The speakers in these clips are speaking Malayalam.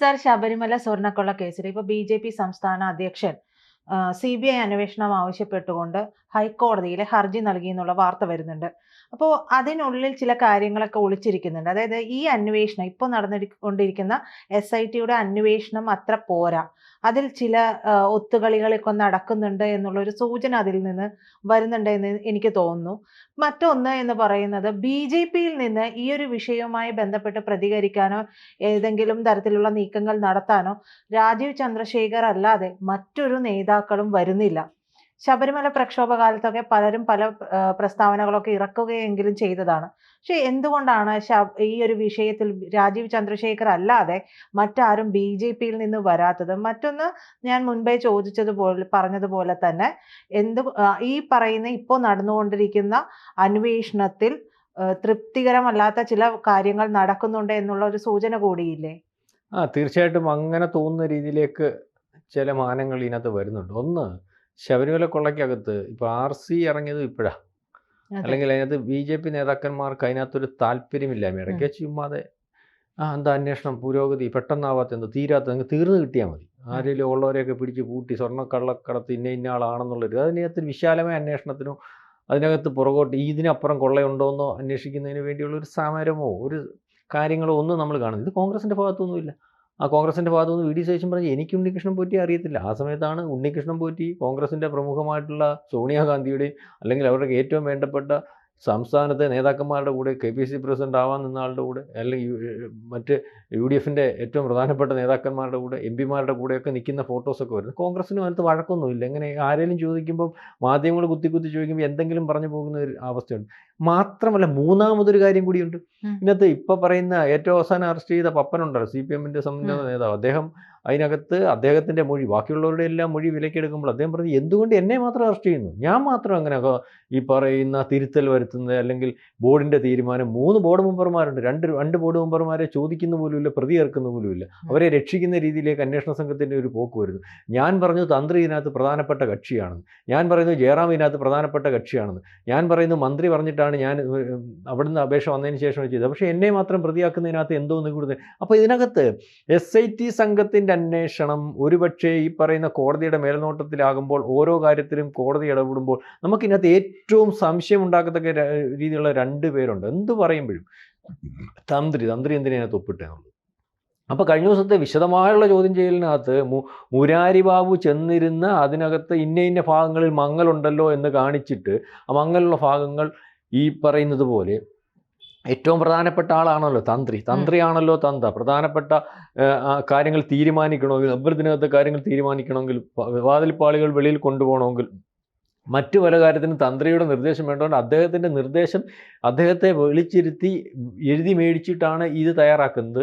സർ, ശബരിമല സ്വർണ്ണക്കൊള്ള കേസിൽ ഇപ്പൊ ബി.ജെ.പി. സംസ്ഥാന അധ്യക്ഷൻ സി.ബി.ഐ അന്വേഷണം ആവശ്യപ്പെട്ടുകൊണ്ട് ഹൈക്കോടതിയിൽ ഹർജി നൽകിയെന്നുള്ള വാർത്ത വരുന്നുണ്ട്. അപ്പോൾ അതിനുള്ളിൽ ചില കാര്യങ്ങളൊക്കെ ഒളിച്ചിരിക്കുന്നുണ്ട്. അതായത് ഈ അന്വേഷണം ഇപ്പോൾ നടന്നുകൊണ്ടിരിക്കുന്ന എസ്.ഐ.ടിയുടെ അന്വേഷണം അത്ര പോരാ. അതിൽ ചില ഒത്തുകളികളൊക്കെ നടക്കുന്നുണ്ട് എന്നുള്ളൊരു സൂചന അതിൽ നിന്ന് വരുന്നുണ്ട് എന്ന് എനിക്ക് തോന്നുന്നു. മറ്റൊന്ന് എന്ന് പറയുന്നത് ബി.ജെ.പിയിൽ നിന്ന് ഈ ഒരു വിഷയവുമായി ബന്ധപ്പെട്ട് പ്രതികരിക്കാനോ ഏതെങ്കിലും തരത്തിലുള്ള നീക്കങ്ങൾ നടത്താനോ രാജീവ് ചന്ദ്രശേഖർ അല്ലാതെ മറ്റൊരു നേതാക്കളും വരുന്നില്ല. ശബരിമല പ്രക്ഷോഭ കാലത്തൊക്കെ പലരും പല പ്രസ്താവനകളൊക്കെ ഇറക്കുകയെങ്കിലും ചെയ്തതാണ്. പക്ഷെ എന്തുകൊണ്ടാണ് ഈ ഒരു വിഷയത്തിൽ രാജീവ് ചന്ദ്രശേഖർ അല്ലാതെ മറ്റാരും ബി.ജെ.പിയിൽ നിന്ന് വരാത്തത്? മറ്റൊന്ന്, ഞാൻ മുൻപേ പറഞ്ഞതുപോലെ തന്നെ ഈ പറയുന്ന ഇപ്പോൾ നടന്നുകൊണ്ടിരിക്കുന്ന അന്വേഷണത്തിൽ തൃപ്തികരമല്ലാത്ത ചില കാര്യങ്ങൾ നടക്കുന്നുണ്ട് എന്നുള്ള ഒരു സൂചന കൂടിയില്ലേ? തീർച്ചയായിട്ടും അങ്ങനെ തോന്നുന്ന രീതിയിലേക്ക് ചില മാനങ്ങൾ ഇതിനകത്ത് വരുന്നുണ്ട്. ഒന്ന്, ശബരിമല കൊള്ളയ്ക്കകത്ത് ഇപ്പോൾ ആർ.സി ഇറങ്ങിയത് ഇപ്പോഴാണ്. അല്ലെങ്കിൽ അതിനകത്ത് ബി.ജെ.പി. നേതാക്കന്മാർക്ക് അതിനകത്തൊരു താല്പര്യമില്ലായ്മ. ഇടയ്ക്ക് ചുമ്മാതെ എന്താ അന്വേഷണം പുരോഗതി പെട്ടെന്നാവാത്ത എന്തോ തീരാത്ത അങ്ങ് തീർന്നു കിട്ടിയാൽ മതി. ആരെങ്കിലും ഉള്ളവരെയൊക്കെ പിടിച്ച് കൂട്ടി സ്വർണ്ണക്കള്ളക്കടത്ത് ഇന്ന ആളാണെന്നുള്ളൊരു അതിനകത്ത് വിശാലമായ അന്വേഷണത്തിനോ അതിനകത്ത് പുറകോട്ട് ഇതിനപ്പുറം കൊള്ളയുണ്ടോയെന്നോ അന്വേഷിക്കുന്നതിന് വേണ്ടിയുള്ള ഒരു സമരമോ ഒരു കാര്യങ്ങളോ ഒന്നും നമ്മൾ കാണുന്നത്. ഇത് കോൺഗ്രസിൻ്റെ ഭാഗത്തൊന്നുമില്ല. കോൺഗ്രസിൻ്റെ ഭാഗത്തുനിന്ന് വി.ഡി. സതീശൻ പറഞ്ഞ് എനിക്ക് ഉണ്ണികൃഷ്ണൻ പോറ്റിയെ അറിയത്തില്ല. ആ സമയത്താണ് ഉണ്ണികൃഷ്ണൻ പോറ്റി കോൺഗ്രസിൻ്റെ പ്രമുഖമായിട്ടുള്ള സോണിയാഗാന്ധിയുടെയും അല്ലെങ്കിൽ അവരുടെ ഏറ്റവും വേണ്ടപ്പെട്ട സംസ്ഥാനത്തെ നേതാക്കന്മാരുടെ കൂടെ കെ.പി.സി. പ്രസിഡന്റ് ആവാൻ നിന്ന ആളുടെ കൂടെ അല്ലെങ്കിൽ മറ്റ് യു.ഡി.എഫിൻ്റെ ഏറ്റവും പ്രധാനപ്പെട്ട നേതാക്കന്മാരുടെ കൂടെ എം.പിമാരുടെ കൂടെയൊക്കെ നിൽക്കുന്ന ഫോട്ടോസൊക്കെ വരുന്നത്. കോൺഗ്രസിനും അതിനകത്ത് വഴക്കൊന്നുമില്ല. എങ്ങനെ ആരെങ്കിലും ചോദിക്കുമ്പം മാധ്യമങ്ങൾ കുത്തി ചോദിക്കുമ്പോൾ എന്തെങ്കിലും പറഞ്ഞു പോകുന്ന ഒരു അവസ്ഥയുണ്ട്. മാത്രമല്ല മൂന്നാമതൊരു കാര്യം കൂടിയുണ്ട്. ഇതിനകത്ത് ഇപ്പോൾ പറയുന്ന ഏറ്റവും അവസാനം അറസ്റ്റ് ചെയ്ത പപ്പനുണ്ടല്ലോ, CPM-ന്റെ സമുന്നത നേതാവ്, അദ്ദേഹം അതിനകത്ത് അദ്ദേഹത്തിൻ്റെ മൊഴി ബാക്കിയുള്ളവരുടെ എല്ലാം മൊഴി വിലക്കെടുക്കുമ്പോൾ അദ്ദേഹം പറഞ്ഞു എന്തുകൊണ്ട് എന്നെ മാത്രം അറസ്റ്റ് ചെയ്യുന്നു, ഞാൻ മാത്രം അങ്ങനെ ഈ പറയുന്ന തിരുത്തൽ വരുത്തുന്നത് അല്ലെങ്കിൽ ബോർഡിൻ്റെ തീരുമാനം. 3 ബോർഡ് മെമ്പർമാരുണ്ട്. രണ്ട് ബോർഡ് മെമ്പർമാരെ ചോദിക്കുന്ന പോലുമില്ല, പ്രതി ചേർക്കുന്ന പോലുമില്ല. അവരെ രക്ഷിക്കുന്ന രീതിയിലേക്ക് അന്വേഷണ സംഘത്തിൻ്റെ ഒരു പോക്ക് വരുന്നു. ഞാൻ പറഞ്ഞു തന്ത്രി ഇതിനകത്ത് പ്രധാനപ്പെട്ട കക്ഷിയാണെന്ന്, ഞാൻ പറയുന്നു ജയറാം ഇതിനകത്ത് പ്രധാനപ്പെട്ട കക്ഷിയാണെന്ന്, ഞാൻ പറയുന്നു മന്ത്രി പറഞ്ഞിട്ടാണ് ഞാൻ അവിടുന്ന് അപേക്ഷ വന്നതിന് ശേഷം ചെയ്തത്, പക്ഷേ എന്നെ മാത്രം പ്രതിയാക്കുന്നതിനകത്ത് എന്തോ ഒന്ന് കൂടുതൽ. അപ്പോൾ ഇതിനകത്ത് SIT സംഘത്തിൻ്റെ അന്വേഷണം ഒരുപക്ഷെ ഈ പറയുന്ന കോടതിയുടെ മേൽനോട്ടത്തിലാകുമ്പോൾ ഓരോ കാര്യത്തിലും കോടതി ഇടപെടുമ്പോൾ നമുക്കിതിനകത്ത് ഏറ്റവും സംശയം ഉണ്ടാക്കത്തക്ക രീതിയിലുള്ള 2 പേരുണ്ട്. എന്ത് പറയുമ്പോഴും തന്ത്രി എന്തിനകത്ത് ഒപ്പിട്ടെന്നുള്ളത്. അപ്പോൾ കഴിഞ്ഞ ദിവസത്തെ വിശദമായുള്ള ചോദ്യം ചെയ്യലിനകത്ത് മുരാരി ബാബു ചെന്നിരുന്ന അതിനകത്ത് ഇന്ന ഭാഗങ്ങളിൽ മങ്ങലുണ്ടല്ലോ എന്ന് കാണിച്ചിട്ട് ആ മങ്ങലുള്ള ഭാഗങ്ങൾ ഈ പറയുന്നത് പോലെ ഏറ്റവും പ്രധാനപ്പെട്ട ആളാണല്ലോ തന്ത്രിയാണല്ലോ പ്രധാനപ്പെട്ട കാര്യങ്ങൾ തീരുമാനിക്കണമെങ്കിൽ അഭ്യർത്ഥനകത്തെ കാര്യങ്ങൾ തീരുമാനിക്കണമെങ്കിൽ വാതിൽപ്പാളികൾ വെളിയിൽ കൊണ്ടുപോകണമെങ്കിൽ മറ്റു പല കാര്യത്തിനും തന്ത്രിയുടെ നിർദ്ദേശം വേണ്ടതുകൊണ്ട് അദ്ദേഹത്തിൻ്റെ നിർദ്ദേശം അദ്ദേഹത്തെ വിളിച്ചിരുത്തി എഴുതി മേടിച്ചിട്ടാണ് ഇത് തയ്യാറാക്കുന്നത്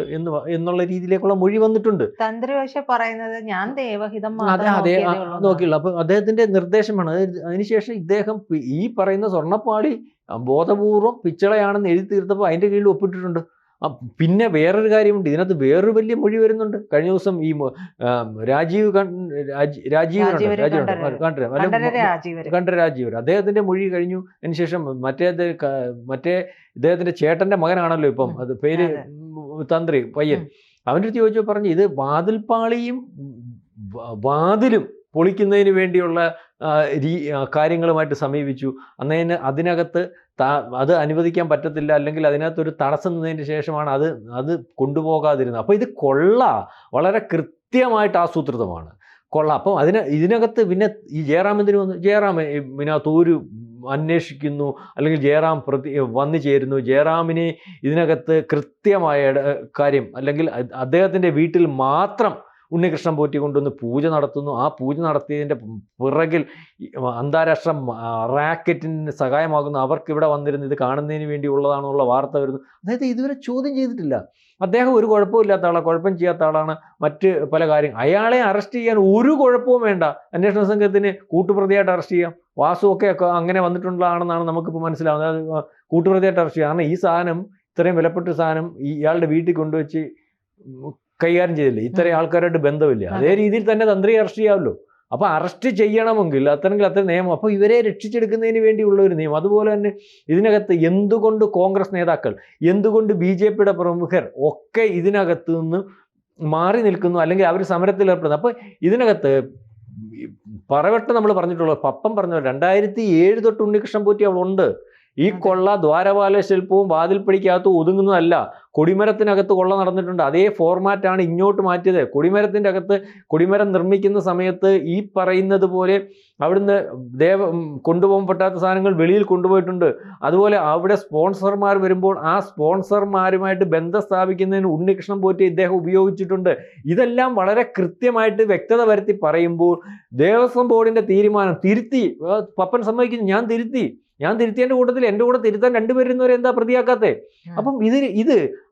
എന്നുള്ള രീതിയിലേക്കുള്ള മൊഴി വന്നിട്ടുണ്ട്. തന്ത്രി പക്ഷെ പറയുന്നത് ഞാൻ ദേവഹിതം നോക്കിയുള്ളൂ. അപ്പോൾ അദ്ദേഹത്തിൻ്റെ നിർദ്ദേശമാണ്. അതിനുശേഷം ഇദ്ദേഹം ഈ പറയുന്ന സ്വർണ്ണപ്പാളി ബോധപൂർവം പിച്ചളയാണെന്ന് എഴുതി തീർത്തപ്പോൾ അതിൻ്റെ കീഴിൽ ഒപ്പിട്ടിട്ടുണ്ട്. പിന്നെ വേറൊരു കാര്യമുണ്ട്, ഇതിനകത്ത് വേറൊരു വലിയ മൊഴി വരുന്നുണ്ട്. കഴിഞ്ഞ ദിവസം ഈ രാജീവ് അദ്ദേഹത്തിന്റെ മൊഴി കഴിഞ്ഞു. അതിനുശേഷം മറ്റേ ഇദ്ദേഹത്തിന്റെ ചേട്ടന്റെ മകനാണല്ലോ ഇപ്പം, അത് പേര് തന്ത്രി പയ്യൻ, അവൻ്റെ അടുത്ത് ചോദിച്ചപ്പോൾ പറഞ്ഞു ഇത് വാതിലും പൊളിക്കുന്നതിന് വേണ്ടിയുള്ള കാര്യങ്ങളുമായിട്ട് സമീപിച്ചു. അതിനകത്ത് അത് അനുവദിക്കാൻ പറ്റത്തില്ല, അല്ലെങ്കിൽ അതിനകത്തൊരു തടസ്സം നിന്നതിന് ശേഷമാണ് അത് കൊണ്ടുപോകാതിരുന്നത്. അപ്പോൾ ഇത് വളരെ കൃത്യമായിട്ട് ആസൂത്രിതമാണ് അപ്പോൾ ഇതിനകത്ത് പിന്നെ ഈ ജയറാം എന്തിനു വന്നു? ജയറാം ഇതിനകത്ത് ഒരു അന്വേഷിക്കുന്നു അല്ലെങ്കിൽ ജയറാം വന്നു ചേരുന്നു. ജയറാമിനെ ഇതിനകത്ത് കൃത്യമായ കാര്യം അല്ലെങ്കിൽ അദ്ദേഹത്തിൻ്റെ വീട്ടിൽ മാത്രം ഉണ്ണികൃഷ്ണൻ പോറ്റി കൊണ്ടുവന്ന് പൂജ നടത്തുന്നു. ആ പൂജ നടത്തിയതിൻ്റെ പിറകിൽ അന്താരാഷ്ട്ര റാക്കറ്റിന് സഹായമാകുന്നു. അവർക്ക് ഇവിടെ വന്നിരുന്ന് ഇത് കാണുന്നതിന് വേണ്ടി ഉള്ളതാണെന്നുള്ള വാർത്ത വരുന്നു. അതായത് ഇതുവരെ ചോദ്യം ചെയ്തിട്ടില്ല. അദ്ദേഹം ഒരു കുഴപ്പമില്ലാത്ത ആളാണ്, കുഴപ്പം ചെയ്യാത്ത ആളാണ്. മറ്റ് പല അയാളെ അറസ്റ്റ് ചെയ്യാൻ ഒരു കുഴപ്പവും വേണ്ട. അന്വേഷണ സംഘത്തിന് കൂട്ടുപ്രതിയായിട്ട് അറസ്റ്റ് ചെയ്യാം. വാസുവൊക്കെ അങ്ങനെ വന്നിട്ടുള്ളതാണെന്നാണ് നമുക്കിപ്പോൾ മനസ്സിലാവുന്നത്. അത് കൂട്ടുപ്രതിയായിട്ട് അറസ്റ്റ് ചെയ്യാം. കാരണം ഈ സാധനം, ഇത്രയും വിലപ്പെട്ട സാധനം ഇയാളുടെ വീട്ടിൽ കൊണ്ടുവച്ച് കൈകാര്യം ചെയ്തില്ലേ, ഇത്രയും ആൾക്കാരായിട്ട് ബന്ധമില്ല. അതേ രീതിയിൽ തന്നെ തന്ത്രിയെ അറസ്റ്റ് ചെയ്യാമല്ലോ. അപ്പോൾ അറസ്റ്റ് ചെയ്യണമെങ്കിൽ അത്ര നിയമം. അപ്പോൾ ഇവരെ രക്ഷിച്ചെടുക്കുന്നതിന് വേണ്ടിയുള്ള ഒരു നിയമം. അതുപോലെ തന്നെ ഇതിനകത്ത് എന്തുകൊണ്ട് കോൺഗ്രസ് നേതാക്കൾ, എന്തുകൊണ്ട് BJPയുടെ പ്രമുഖർ ഒക്കെ ഇതിനകത്ത് നിന്ന് മാറി നിൽക്കുന്നു, അല്ലെങ്കിൽ അവർ സമരത്തിൽ ഏർപ്പെടുന്നു. അപ്പോൾ ഇതിനകത്ത് പറവട്ടം നമ്മൾ പറഞ്ഞിട്ടുള്ളത്, പപ്പൻ പറഞ്ഞ 2007 തൊട്ട് ഉണ്ണികൃഷ്ണൻ പോറ്റി അവിടെ ഉണ്ട്. ഈ കൊള്ള ദ്വാരപാല ശില്പവും വാതിൽപ്പടിക്കകത്ത് ഒതുങ്ങുന്നതല്ല. കൊടിമരത്തിനകത്ത് കൊള്ള നടന്നിട്ടുണ്ട്. അതേ ഫോർമാറ്റാണ് ഇങ്ങോട്ട് മാറ്റിയത്. കൊടിമരത്തിൻ്റെ അകത്ത് കൊടിമരം നിർമ്മിക്കുന്ന സമയത്ത് ഈ പറയുന്നത് പോലെ അവിടുന്ന് കൊണ്ടുപോകാൻ പറ്റാത്ത സാധനങ്ങൾ വെളിയിൽ കൊണ്ടുപോയിട്ടുണ്ട്. അതുപോലെ അവിടെ സ്പോൺസർമാർ വരുമ്പോൾ ആ സ്പോൺസർമാരുമായിട്ട് ബന്ധം സ്ഥാപിക്കുന്നതിന് ഉണ്ണികൃഷ്ണൻ പോറ്റി ഇദ്ദേഹം ഉപയോഗിച്ചിട്ടുണ്ട്. ഇതെല്ലാം വളരെ കൃത്യമായിട്ട് വ്യക്തത വരുത്തി പറയുമ്പോൾ ദേവസ്വം ബോർഡിൻ്റെ തീരുമാനം തിരുത്തി പപ്പൻ സമ്മതിക്കുന്നു. ഞാൻ തിരുത്തിയതിൻ്റെ കൂട്ടത്തിൽ എൻ്റെ കൂടെ തിരുത്താൻ രണ്ടുപേരുന്നവരെ എന്താ പ്രതിയാക്കാത്തേ? അപ്പം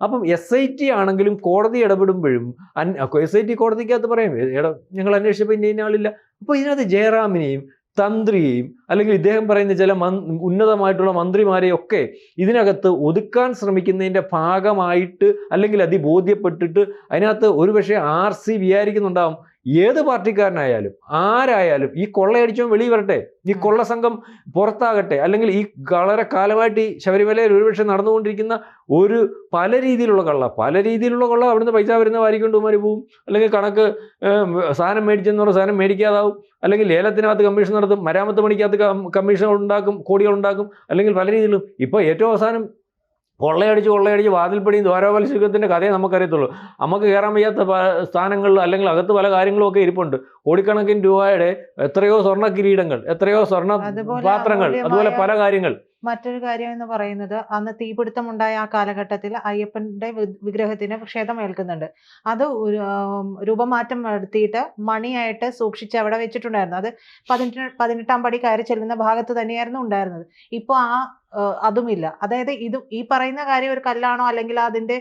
അപ്പം SIT ആണെങ്കിലും കോടതി ഇടപെടുമ്പോഴും SIT കോടതിക്കകത്ത് പറയും ഞങ്ങൾ അന്വേഷിച്ചപ്പോൾ ഇന്ന ആളില്ല. അപ്പോൾ ഇതിനകത്ത് ജയറാമിനെയും തന്ത്രിയെയും അല്ലെങ്കിൽ ഇദ്ദേഹം പറയുന്ന ചില ഉന്നതമായിട്ടുള്ള മന്ത്രിമാരെയും ഒക്കെ ഇതിനകത്ത് ഒതുക്കാൻ ശ്രമിക്കുന്നതിൻ്റെ ഭാഗമായിട്ട് അല്ലെങ്കിൽ അതിബോധ്യപ്പെട്ടിട്ട് അതിനകത്ത് ഒരുപക്ഷെ RC വിചാരിക്കുന്നുണ്ടാവും ഏത് പാർട്ടിക്കാരനായാലും ആരായാലും ഈ കൊള്ളയടിച്ചോ വെളിയിൽ വരട്ടെ, ഈ കൊള്ള സംഘം പുറത്താകട്ടെ, അല്ലെങ്കിൽ ഈ വളരെ കാലമായിട്ട് ഈ ശബരിമലയിൽ ഒരുപക്ഷെ നടന്നുകൊണ്ടിരിക്കുന്ന ഒരു പല രീതിയിലുള്ള കൊള്ള അവിടുന്ന് പൈസ വരുന്ന വാരിക്കൊണ്ടുമാർ പോവും, അല്ലെങ്കിൽ കണക്ക് സാധനം മേടിച്ചെന്ന് പറഞ്ഞാൽ സാധനം മേടിക്കാതാവും, അല്ലെങ്കിൽ ലേലത്തിനകത്ത് കമ്മീഷൻ നടത്തും, മരാമത്ത് പണിക്കകത്ത് കമ്മീഷൻ ഉണ്ടാക്കും, കോടികൾ ഉണ്ടാക്കും, അല്ലെങ്കിൽ പല രീതിയിലും. ഇപ്പോൾ ഏറ്റവും അവസാനം കൊള്ളയടിച്ച് വാതിൽപ്പടിയും ദ്വാരപാല ശില്പത്തിൻ്റെ കഥയെ നമുക്കറിയത്തുള്ളൂ. നമുക്ക് കയറാൻ വയ്യാത്ത സ്ഥാനങ്ങളിൽ അല്ലെങ്കിൽ അകത്ത് പല കാര്യങ്ങളും ഒക്കെ ഇരിപ്പുണ്ട്. കോടിക്കണക്കിന് രൂപയുടെ എത്രയോ സ്വർണ്ണ കിരീടങ്ങൾ, എത്രയോ സ്വർണ്ണ പാത്രങ്ങൾ, അതുപോലെ പല കാര്യങ്ങൾ. മറ്റൊരു കാര്യം എന്ന് പറയുന്നത്, അന്ന് തീപിടുത്തമുണ്ടായ ആ കാലഘട്ടത്തിൽ അയ്യപ്പന്റെ വിഗ്രഹത്തിന് ക്ഷതമേൽക്കുന്നുണ്ട്. അത് രൂപമാറ്റം വരുത്തിയിട്ട് മണിയായിട്ട് സൂക്ഷിച്ച് അവിടെ വെച്ചിട്ടുണ്ടായിരുന്നു. അത് 18-ാം പടി കയറി ചെല്ലുന്ന ഭാഗത്ത് തന്നെയായിരുന്നു ഉണ്ടായിരുന്നത്. ഇപ്പോൾ അതുമില്ല. അതായത് ഈ പറയുന്ന കാര്യം ഒരു കല്ലാണോ അല്ലെങ്കിൽ അതിന്റെ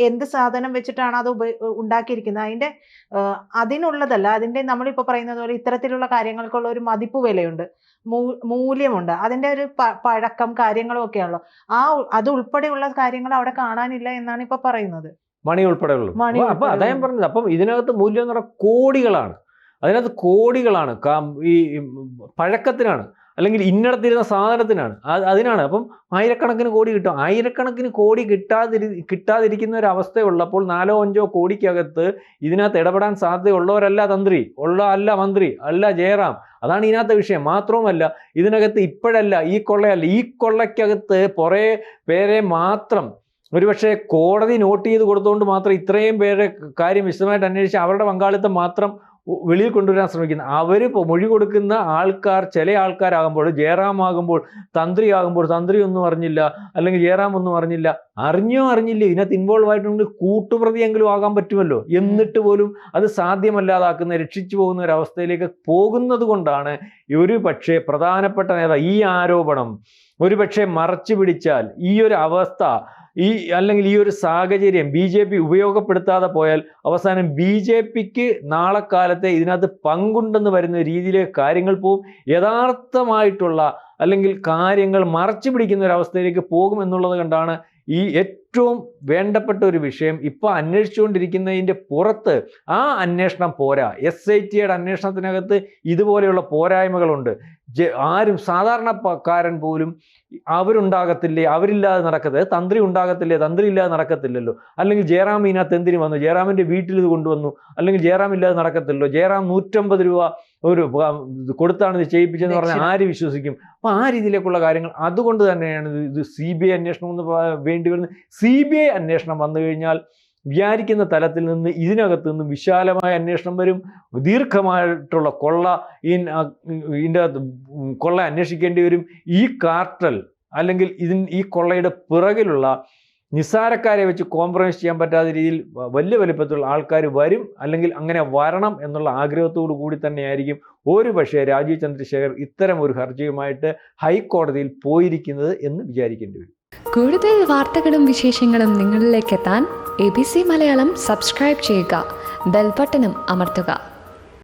എന്ത് സാധനം വെച്ചിട്ടാണ് അത് ഉണ്ടാക്കിയിരിക്കുന്നത്, അതിനുള്ളതല്ല. അതിന്റെ നമ്മളിപ്പോൾ പറയുന്നത് പോലെ ഇത്തരത്തിലുള്ള കാര്യങ്ങൾക്കുള്ള ഒരു മതിപ്പ് വിലയുണ്ട്, മൂല്യമുണ്ട്, അതിന്റെ ഒരു പഴക്കം കാര്യങ്ങളും ഒക്കെയാണല്ലോ. അത് ഉൾപ്പെടെയുള്ള കാര്യങ്ങൾ അവിടെ കാണാനില്ല എന്നാണ് ഇപ്പൊ പറയുന്നത്. മണി ഉൾപ്പെടെയുള്ളൂ. അപ്പൊ അദ്ദേഹം പറഞ്ഞത്, അപ്പം ഇതിനകത്ത് മൂല്യം എന്ന് പറഞ്ഞാൽ കോടികളാണ്. അതിനകത്ത് കോടികളാണ് ഈ പഴക്കത്തിനാണ്, അല്ലെങ്കിൽ ഇന്നടത്തിരുന്ന സാധനത്തിനാണ്, അതിനാണ്. അപ്പം ആയിരക്കണക്കിന് കോടി കിട്ടും. ആയിരക്കണക്കിന് കോടി കിട്ടാതിരിക്കുന്ന ഒരു അവസ്ഥയുള്ളപ്പോൾ 4-5 കോടിക്കകത്ത് ഇതിനകത്ത് ഇടപെടാൻ സാധ്യതയുള്ളവരല്ല അല്ല മന്ത്രി, അല്ല ജയറാം. അതാണ് ഇതിനകത്തെ വിഷയം. മാത്രവുമല്ല ഇതിനകത്ത് ഇപ്പോഴല്ല ഈ കൊള്ളയ്ക്കകത്ത് കുറേ പേരെ മാത്രം ഒരുപക്ഷെ കോടതി നോട്ട് ചെയ്ത് കൊടുത്തുകൊണ്ട് മാത്രം ഇത്രയും പേരെ കാര്യം വിശദമായിട്ട് അന്വേഷിച്ച് അവരുടെ പങ്കാളിത്തം മാത്രം വെളിയിൽ കൊണ്ടുവരാൻ ശ്രമിക്കുന്നത്. അവർ മൊഴി കൊടുക്കുന്ന ആൾക്കാർ ചില ആൾക്കാരാകുമ്പോൾ, ജയറാം ആകുമ്പോൾ, തന്ത്രി ആകുമ്പോൾ തന്ത്രി ഒന്നും അറിഞ്ഞില്ല, അല്ലെങ്കിൽ ജയറാം ഒന്നും അറിഞ്ഞില്ല, അറിഞ്ഞില്ല ഇതിനകത്ത് ഇൻവോൾവ് ആയിട്ടുണ്ടെങ്കിൽ കൂട്ടുപ്രതിയെങ്കിലും ആകാൻ പറ്റുമല്ലോ. എന്നിട്ട് പോലും അത് സാധ്യമല്ലാതാക്കുന്ന, രക്ഷിച്ചു പോകുന്ന ഒരു അവസ്ഥയിലേക്ക് പോകുന്നത് കൊണ്ടാണ് ഒരു പക്ഷേ പ്രധാനപ്പെട്ട നേതാവ് ഈ ആരോപണം ഒരുപക്ഷെ മറച്ചു പിടിച്ചാൽ ഈ ഒരു അവസ്ഥ അല്ലെങ്കിൽ ഈ ഒരു സാഹചര്യം BJP ഉപയോഗപ്പെടുത്താതെ പോയാൽ അവസാനം BJPക്ക് നാളെ കാലത്തെ ഇതിനകത്ത് പങ്കുണ്ടെന്ന് വരുന്ന രീതിയിലേക്ക് കാര്യങ്ങൾ പോകും. യഥാർത്ഥമായിട്ടുള്ള അല്ലെങ്കിൽ കാര്യങ്ങൾ മറച്ചു പിടിക്കുന്ന ഒരു അവസ്ഥയിലേക്ക് പോകുമെന്നുള്ളത് കണ്ടാണ് ഈ ഏറ്റവും വേണ്ടപ്പെട്ട ഒരു വിഷയം ഇപ്പോൾ അന്വേഷിച്ചുകൊണ്ടിരിക്കുന്നതിൻ്റെ പുറത്ത് ആ അന്വേഷണം പോരാ. SITയുടെ അന്വേഷണത്തിനകത്ത് ഇതുപോലെയുള്ള പോരായ്മകളുണ്ട്. ആരും സാധാരണക്കാരൻ പോലും അവരുണ്ടാകത്തില്ലേ, അവരില്ലാതെ നടക്കത്തില്ല, തന്ത്രി ഉണ്ടാകത്തില്ലേ, തന്ത്രി ഇല്ലാതെ നടക്കത്തില്ലല്ലോ, അല്ലെങ്കിൽ ജയറാം ഇതിനകത്ത് എന്തിനു വന്നു, ജയറാമിൻ്റെ വീട്ടിൽ ഇത് കൊണ്ടുവന്നു, അല്ലെങ്കിൽ ജയറാം ഇല്ലാതെ നടക്കത്തില്ലല്ലോ, ജയറാം 150 രൂപ ഒരു കൊടുത്താണ് ഇത് ചെയ്യിപ്പിച്ചെന്ന് പറഞ്ഞാൽ ആര് വിശ്വസിക്കും? അപ്പോൾ ആ രീതിയിലേക്കുള്ള കാര്യങ്ങൾ. അതുകൊണ്ട് തന്നെയാണ് ഇത് CBI അന്വേഷണം എന്ന് വേണ്ടി വരുന്നത്. CBI അന്വേഷണം വന്നു കഴിഞ്ഞാൽ വിചാരിക്കുന്ന തലത്തിൽ നിന്ന് ഇതിനകത്ത് നിന്ന് വിശാലമായ അന്വേഷണം വരും. ദീർഘമായിട്ടുള്ള ഇതിൻ്റെ കൊള്ള അന്വേഷിക്കേണ്ടി വരും. ഈ കാർട്ടൽ അല്ലെങ്കിൽ ഈ കൊള്ളയുടെ പിറകിലുള്ള നിസ്സാരക്കാരെ വെച്ച് കോംപ്രമൈസ് ചെയ്യാൻ പറ്റാത്ത രീതിയിൽ വലിയ വലിപ്പത്തിലുള്ള ആൾക്കാർ വരും, അല്ലെങ്കിൽ അങ്ങനെ വരണം എന്നുള്ള ആഗ്രഹത്തോടു കൂടി തന്നെയായിരിക്കും ഒരു പക്ഷേ രാജീവ് ചന്ദ്രശേഖർ ഇത്തരം ഒരു ഹർജിയുമായിട്ട് ഹൈക്കോടതിയിൽ പോയിരിക്കുന്നത് എന്ന് വിചാരിക്കേണ്ടി വരും. കൂടുതൽ വാർത്തകളും വിശേഷങ്ങളും നിങ്ങളിലേക്ക് എത്താൻ ABC മലയാളം സബ്സ്ക്രൈബ് ചെയ്യുക, ബെൽ ബട്ടണും അമർത്തുക.